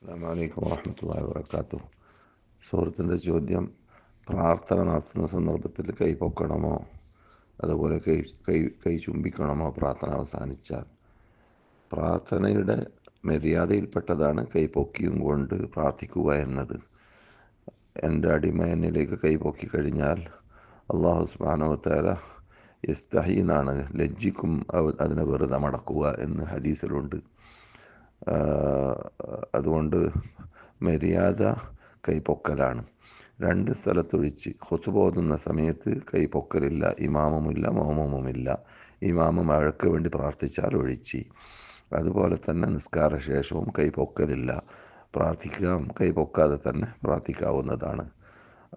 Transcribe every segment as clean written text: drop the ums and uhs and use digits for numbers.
അസ്സലാമു അലൈക്കും വറഹ്മത്തുള്ളാഹി വബറകാതുഹു. സുഹൃത്തിൻ്റെ ചോദ്യം, പ്രാർത്ഥന നടത്തുന്ന സന്ദർഭത്തിൽ കൈ പൊക്കണമോ, അതുപോലെ കൈ ചുംബിക്കണമോ പ്രാർത്ഥന അവസാനിച്ചാൽ? പ്രാർത്ഥനയുടെ മര്യാദയിൽപ്പെട്ടതാണ് കൈ പൊക്കിയും കൊണ്ട് പ്രാർത്ഥിക്കുക എന്നത്. എൻ്റെ അടിമ എന്നിലേക്ക് കൈ പൊക്കി കഴിഞ്ഞാൽ അല്ലാഹു സുബ്ഹാനഹു വ തആല യസ്തഹി എന്നാണ്, ലജ്ജിക്കും അതിനെ വെറുതെ മടക്കുക എന്ന് ഹദീസിലുണ്ട്. അതുകൊണ്ട് മര്യാദ കൈപ്പൊക്കലാണ്. രണ്ട് സ്ഥലത്തൊഴിച്ച് ഖുതുബ ഓതുന്ന സമയത്ത് കൈ പൊക്കലില്ല, ഇമാമുമില്ല മഅ്മൂമുമില്ല. ഇമാമ് മഴയ്ക്ക് വേണ്ടി പ്രാർത്ഥിച്ചാൽ ഒഴിച്ച്. അതുപോലെ തന്നെ നിസ്കാര ശേഷവും കൈ പൊക്കലില്ല. പ്രാർത്ഥിക്കാം, കൈ പൊക്കാതെ തന്നെ പ്രാർത്ഥിക്കാവുന്നതാണ്.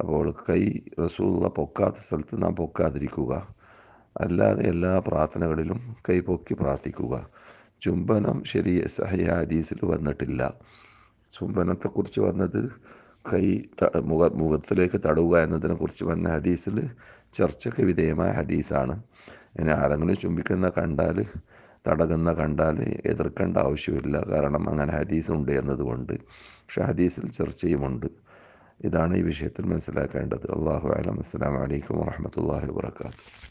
അപ്പോൾ കൈ റസൂലുള്ള പൊക്കാത്ത സ്ഥലത്ത് നാം പൊക്കാതിരിക്കുക, അല്ലാതെ എല്ലാ പ്രാർത്ഥനകളിലും കൈ പൊക്കി പ്രാർത്ഥിക്കുക. ചുംബനം സഹിഹ ഹദീസിൽ വന്നിട്ടില്ല. ചുംബനത്തെക്കുറിച്ച് വന്നത് കൈ മുഖത്തിലേക്ക് തടവുക എന്നതിനെക്കുറിച്ച് വന്ന ഹദീസിൽ ചർച്ചയ്ക്ക് വിധേയമായ ഹദീസാണ്. ഇനി ആരെങ്കിലും ചുംബിക്കുന്ന കണ്ടാൽ, തടകുന്ന കണ്ടാൽ എതിർക്കേണ്ട ആവശ്യമില്ല, കാരണം അങ്ങനെ ഹദീസുണ്ട് എന്നതുകൊണ്ട്. പക്ഷേ ഹദീസിൽ ചർച്ചയുമുണ്ട്. ഇതാണ് ഈ വിഷയത്തിൽ മനസ്സിലാക്കേണ്ടത്. അല്ലാഹു അഅലം. അസ്സലാമു അലൈക്കും വറഹ്മത്തുള്ളാഹി വബറകാതുഹു.